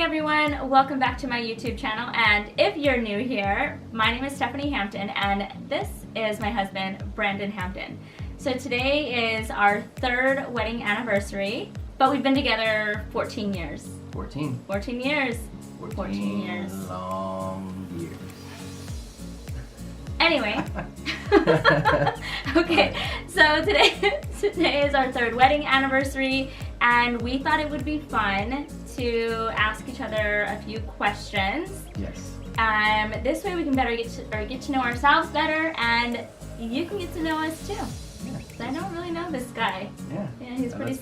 Hey everyone, welcome back to my YouTube channel, and if you're new here, my name is Stephanie Hampton and this is my husband, Brandon Hampton. So today is our third wedding anniversary, but we've been together 14 years. 14 years. 14 years. Long years. Anyway, okay, so today is our third wedding anniversary, and we thought it would be fun to ask each other a few questions. Yes. This way we can better get to know ourselves better, and you can get to know us too. Yeah. I don't really know this guy. Yeah. Yeah, he's pretty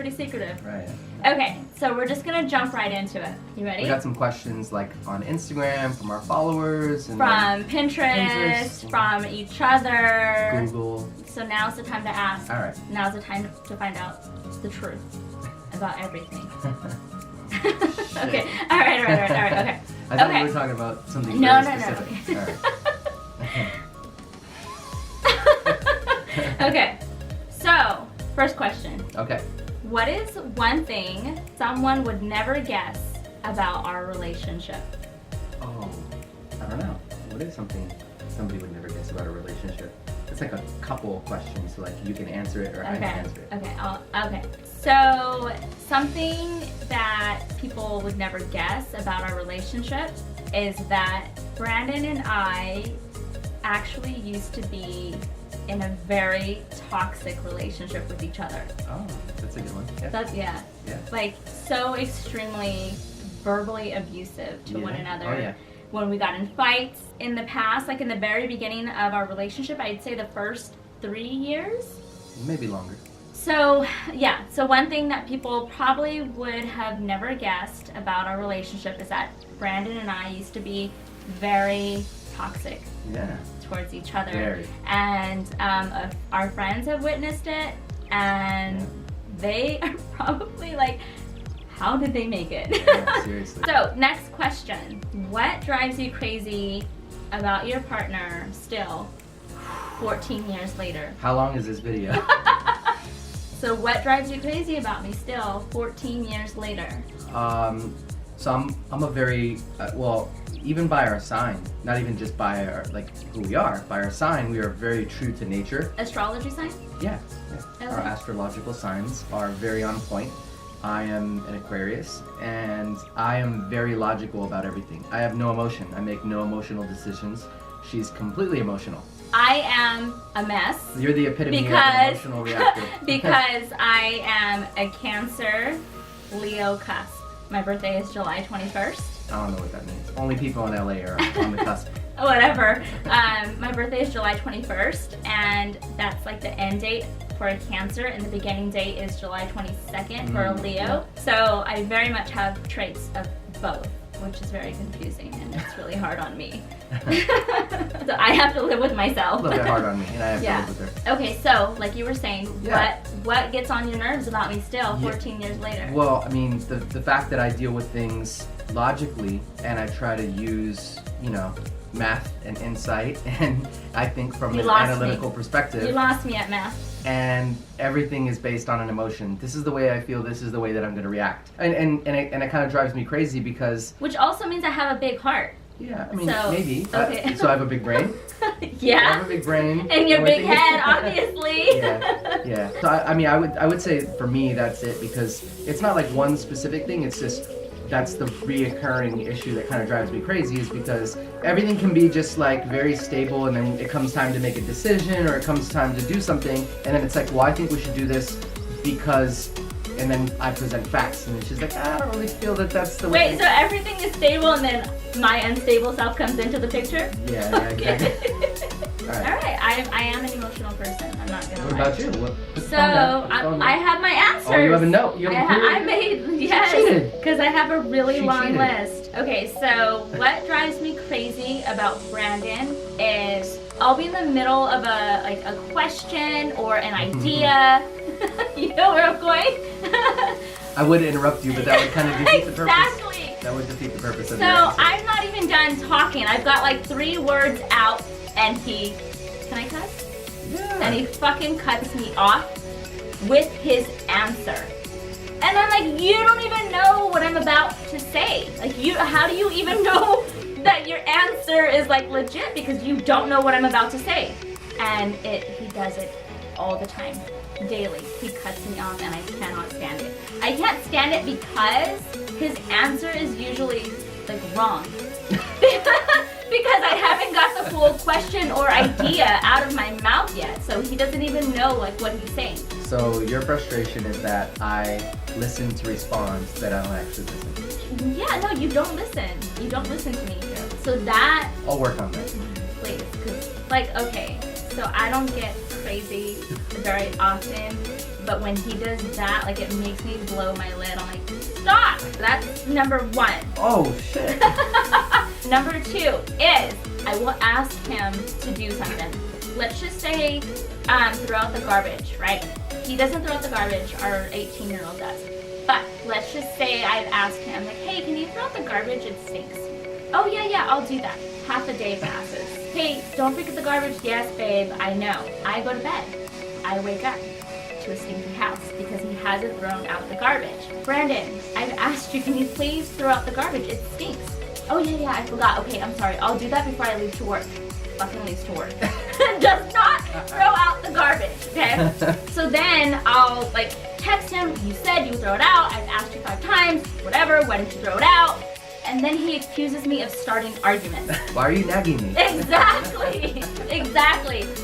secretive. Right. Okay, so we're just gonna jump right into it. You ready? We got some questions like on Instagram from our followers and from Pinterest, from each other, Google. So now's the time to ask. All right. Now's the time to find out the truth about everything. Okay. All right. Okay. I thought we were talking about something No. specific. All right. Okay. So, first question. Okay. What is one thing someone would never guess about our relationship? Oh, I don't know. What is something somebody would never guess about a relationship? It's like a couple questions, so like you can answer it or I can answer it. Okay. So, something that people would never guess about our relationship is that Brandon and I actually used to be in a very toxic relationship with each other. Oh, that's a good one. Yeah. Yeah. Like so extremely verbally abusive to one another. Oh, yeah. When we got in fights in the past, like in the very beginning of our relationship, I'd say the first 3 years. Maybe longer. So, yeah. So one thing that people probably would have never guessed about our relationship is that Brandon and I used to be very toxic. Yeah. Towards each other. Very. And our friends have witnessed it, and they are probably like, how did they make it? Yeah, seriously. So, next question. What drives you crazy about your partner still 14 years later? How long is this video? So, what drives you crazy about me still 14 years later? So I'm a very, well, even by our sign, not even just by our, like, who we are, by our sign, we are very true to nature. Astrology sign? Yeah. Okay. Our astrological signs are very on point. I am an Aquarius, and I am very logical about everything. I have no emotion. I make no emotional decisions. She's completely emotional. I am a mess. You're the epitome of an emotional reactor. Because I am a Cancer Leo cusp. My birthday is July 21st. I don't know what that means. Only people in LA are on the cusp. Whatever. My birthday is July 21st, and that's like the end date for a Cancer, and the beginning date is July 22nd for a Leo. Yeah. So I very much have traits of both, which is very confusing, and it's really hard on me. So I have to live with myself. A little bit hard on me, and I have to live with her. Okay, so like you were saying, Yeah. what gets on your nerves about me still 14 years later? Well, I mean, the fact that I deal with things logically, and I try to use, math and insight, and I think from an analytical perspective. You lost me at math. And everything is based on an emotion. This is the way I feel. This is the way that I'm going to react. And it kind of drives me crazy because. Which also means I have a big heart. Yeah, I mean, So, maybe. okay. So I have a big brain. Yeah. I have a big brain. And your The big only thing- head, obviously. Yeah. So I would say for me that's it, because it's not like one specific thing. It's just that's the reoccurring issue that kind of drives me crazy, is because everything can be just like very stable, and then it comes time to make a decision or it comes time to do something, and then it's like, well, I think we should do this because. And then I present facts, and she's like, I don't really feel that that's the way. Wait, so everything is stable, and then my unstable self comes into the picture? Yeah, exactly. All right, I am an emotional person. I'm not gonna What lie. about you? So I have my answers. Oh, you have a note. You have a I made cheated. because I have a really She long cheated. list. Okay, so what drives me crazy about Brandon is I'll be in the middle of a question or an idea. You know where I'm going? I would interrupt you, but that would kind of defeat the purpose. Exactly. That would defeat the purpose of So your answer. I'm not even done talking. I've got like 3 words out, and he, can I cuss? Yeah. And he fucking cuts me off with his answer. And I'm like, you don't even know what I'm about to say. Like, how do you even know that your answer is like legit because you don't know what I'm about to say? And he does it all the time, daily. He cuts me off and I cannot stand it. I can't stand it because his answer is usually like wrong. Because I haven't got the full question or idea out of my mouth yet, so he doesn't even know like what he's saying. So your frustration is that I listen to response that I don't actually listen. Yeah, no, you don't listen. You don't listen to me. Yeah. So that, I'll work on that. please, because like, okay, so I don't get crazy very often, but when he does that, like it makes me blow my lid. I'm like, stop! That's number one. Oh shit. Number two is I will ask him to do something. Let's just say throw out the garbage, right? He doesn't throw out the garbage, our 18-year-old does. But let's just say I've asked him, like, hey, can you throw out the garbage? It stinks. Oh yeah, I'll do that. Half a day passes. Hey, don't forget the garbage. Yes, babe, I know. I go to bed. I wake up to a stinky house because he hasn't thrown out the garbage. Brandon, I've asked you, can you please throw out the garbage? It stinks. Oh yeah, I forgot. Okay, I'm sorry. I'll do that before I leave to work. Fucking leaves to work. Does not throw out the garbage, okay? So then I'll like text him, you said you would throw it out. I've asked you 5 times, whatever, why didn't you throw it out? And then he accuses me of starting arguments. Why are you nagging me? Exactly.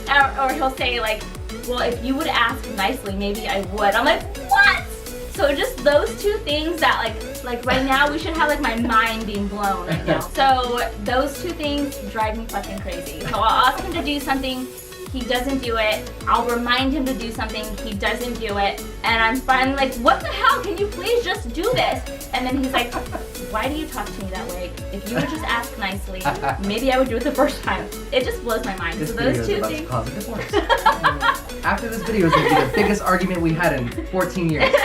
Or he'll say like, well, if you would ask nicely, maybe I would. I'm like, what? So just those two things that like right now we should have like my mind being blown right now. So those two things drive me fucking crazy. So I'll ask him to do something, he doesn't do it. I'll remind him to do something, he doesn't do it. And I'm finally like, what the hell? Can you please just do this? And then he's like, why do you talk to me that way? If you would just ask nicely, maybe I would do it the first time. It just blows my mind. This So video those is two about to things. cause a divorce. After this video is gonna be the biggest argument we had in 14 years.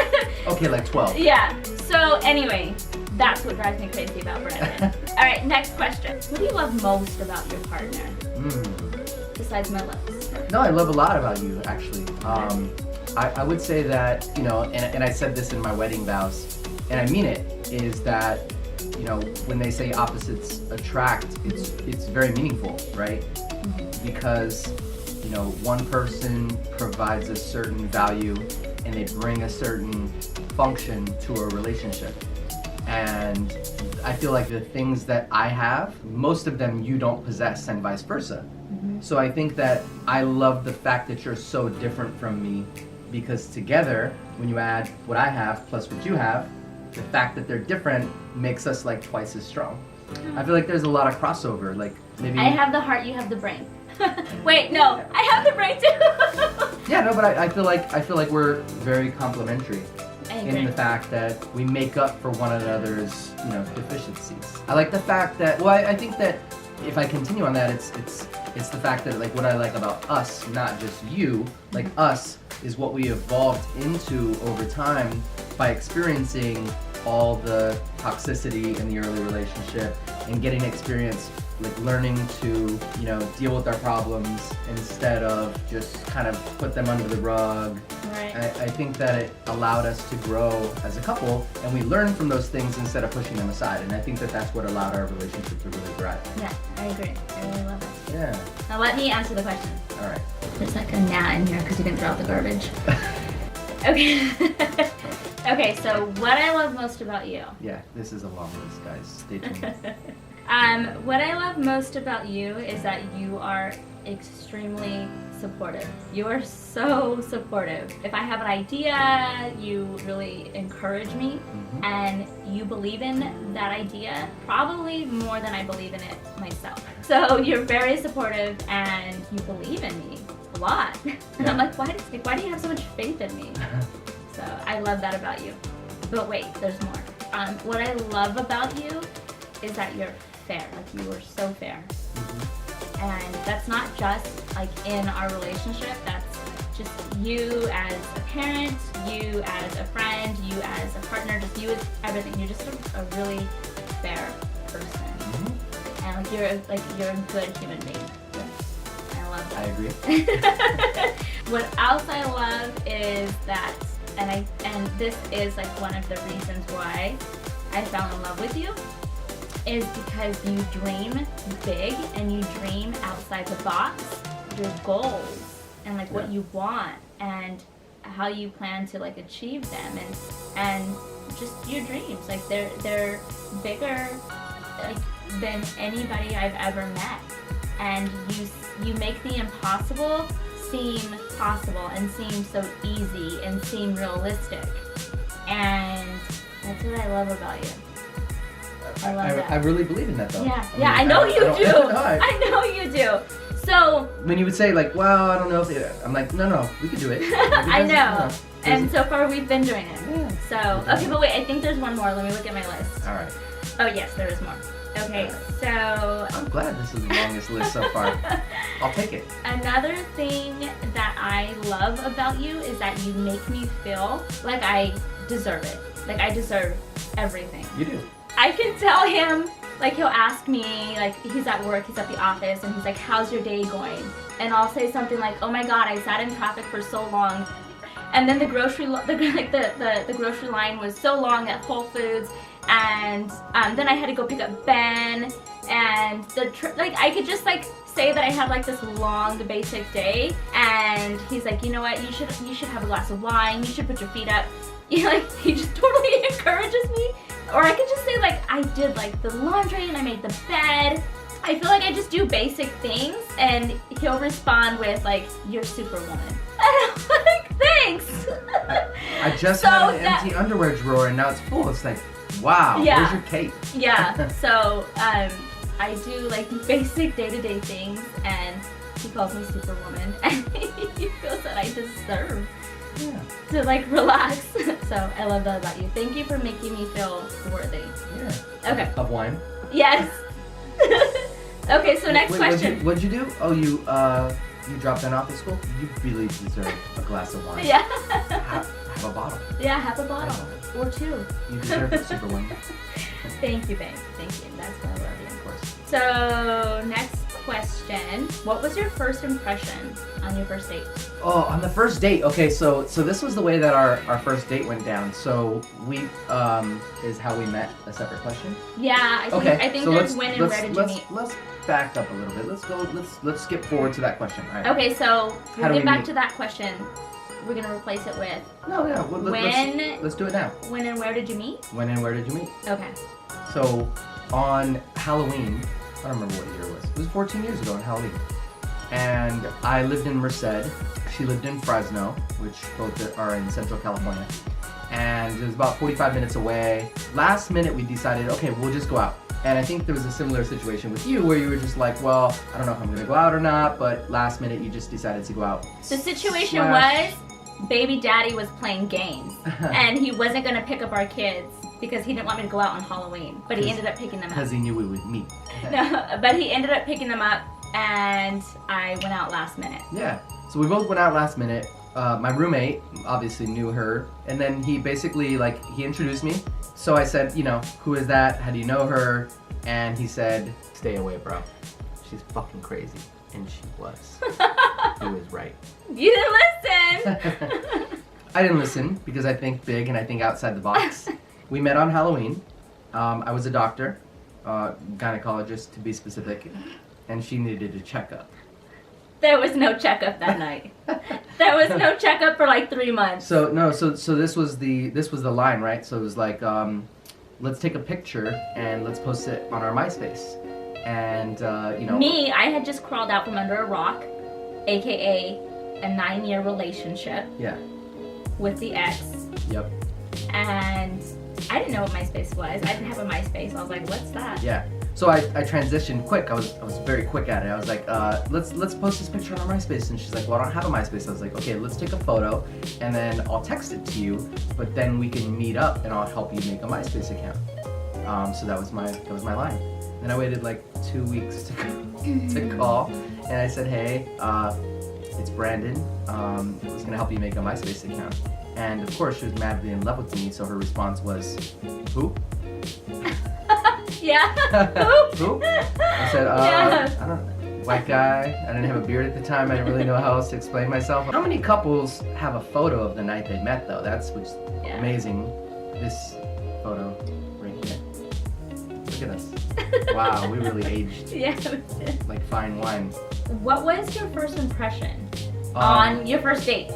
Okay, like 12. Yeah. So anyway, that's what drives me crazy about Brandon. All right, next question. What do you love most about your partner besides my looks? No, I love a lot about you, actually. I would say that, you know, and I said this in my wedding vows, and I mean it, is that, you know, when they say opposites attract, it's very meaningful, right? Because, you know, one person provides a certain value and they bring a certain function to a relationship. And I feel like the things that I have, most of them you don't possess, and vice versa. So I think that I love the fact that you're so different from me, because together, when you add what I have plus what you have, the fact that they're different makes us like twice as strong. I feel like there's a lot of crossover, like maybe... I have the heart, you have the brain. Wait, no, I have the brain too. Yeah, no, but I feel like we're very complementary I in agree. the fact that we make up for one another's, you know, deficiencies. I like the fact that, well, I think that if I continue on that, it's the fact that like what I like about us, not just you, like us is what we evolved into over time by experiencing all the toxicity in the early relationship and getting experience, like learning to, you know, deal with our problems instead of just kind of put them under the rug. Right. I think that it allowed us to grow as a couple, and we learned from those things instead of pushing them aside. And I think that that's what allowed our relationship to really thrive. Yeah, I agree. I really love it. Yeah. Now let me answer the question. All right. There's like a gnat in here because you didn't throw out the garbage. Okay. Okay, so what I love most about you. Yeah, this is a long list, guys. Stay tuned. What I love most about you is that you are extremely supportive. You are so supportive. If I have an idea, you really encourage me, and you believe in that idea probably more than I believe in it myself. So you're very supportive and you believe in me a lot. And I'm like, why do you have so much faith in me? So I love that about you. But wait, there's more. What I love about you is that you're fair. Like, you are so fair. And that's not just like in our relationship, that's just you as a parent, you as a friend, you as a partner, just you as everything. You're just a really fair person. And like you're a good human being. I love that. I agree. What else I love is that and this is like one of the reasons why I fell in love with you, is because you dream big and you dream outside the box, your goals and like what you want and how you plan to like achieve them, and just your dreams, like they're bigger like than anybody I've ever met, and you make the impossible seem possible and seem so easy and seem realistic, and that's what I love about you. I love that. I really believe in that though. Yeah, I mean, I know you do. No, I know you do. So when you would say like, well, I don't know if I'm like, no, we could do it. I know. And so far we've been doing it. Yeah. So okay, but wait, I think there's one more. Let me look at my list. All right. Oh yes, there is more. Okay, so I'm glad this is the longest list so far. I'll take it. another thing that I love about you is that you make me feel like I deserve it. Like I deserve everything. You do. I can tell him, like he'll ask me, like he's at work, he's at the office, and he's like, how's your day going? And I'll say something like, oh my god, I sat in traffic for so long. And then the grocery line was so long at Whole Foods, and then I had to go pick up Ben, and like I could just like say that I had like this long basic day, and he's like, you know what, you should have a glass of wine, you should put your feet up. You know, like he just totally encourages me. Or I could just say like I did like the laundry and I made the bed. I feel like I just do basic things, and he'll respond with like, you're superwoman. And I'm like, thanks. I just So had an that- empty underwear drawer and now it's full. It's like, wow, Yeah. where's your cape? Yeah, so I do like basic day-to-day things, and he calls me superwoman, and he feels that I deserve Yeah. to like relax. So I love that about you. Thank you for making me feel worthy. Yeah. Okay. Of wine. Yes. Okay, so next Wait, question. What'd you do? Oh, you dropped Ben off at school? You really deserve a glass of wine. Yeah. Have a bottle. Yeah, have a bottle. Or two. You deserve it, Superwoman. Thank you, babe. Thank you. That's why I love you. Of course. So, next question. What was your first impression on your first date? Oh, on the first date. Okay, so this was the way that our first date went down. So we is how we met a separate question. Yeah, I think, Okay. I think so there's when and where did you let's, meet? Let's back up a little bit. Let's skip forward to that question. All right. Okay, so How we'll do get we back meet? to that question. We're gonna replace it with No, yeah. Well, let's do it now. when and where did you meet? When and where did you meet? Okay. So on Halloween, I don't remember what year it was. It was 14 years ago on Halloween. And I lived in Merced. She lived in Fresno, which both are in Central California. And it was about 45 minutes away. Last minute we decided, okay, we'll just go out. And I think there was a similar situation with you where you were just like, well, I don't know if I'm gonna go out or not, but last minute you just decided to go out. The situation Slash- was baby daddy was playing games and he wasn't gonna pick up our kids because he didn't want me to go out on Halloween, but he ended up picking them up. Because he knew we would meet. No, but he ended up picking them up, and I went out last minute. Yeah. So we both went out last minute. My roommate obviously knew her, and then he basically he introduced me. So I said, who is that? How do you know her? And he said, stay away, bro. She's fucking crazy, and she was. He was right. You didn't listen. I didn't listen because I think big and I think outside the box. We met on Halloween. I was a doctor, gynecologist to be specific, and she needed a checkup. There was no checkup that night. There was no checkup for like 3 months. So this was the line, right? So it was like, let's take a picture and let's post it on our MySpace, and Me, I had just crawled out from under a rock, aka a 9-year relationship Yeah. with the ex, Yep. and I didn't know what MySpace was. I didn't have a MySpace. I was like, what's that? Yeah. So I transitioned quick. I was very quick at it. I was like, let's post this picture on our MySpace, and she's like, well, I don't have a MySpace. I was like, okay, let's take a photo, and then I'll text it to you, but then we can meet up, and I'll help you make a MySpace account. So that was my line. Then I waited like 2 weeks to call, and I said, hey, it's Brandon. I was gonna help you make a MySpace account, and of course she was madly in love with me. So her response was, who? Yeah. Who? I said, Yeah. I don't know. white guy. I didn't have a beard at the time. I didn't really know how else to explain myself. How many couples have a photo of the night they met, though? That's what's amazing. This photo right here. Look at us. Wow, we really aged Yeah. like fine wine. What was your first impression on your first date?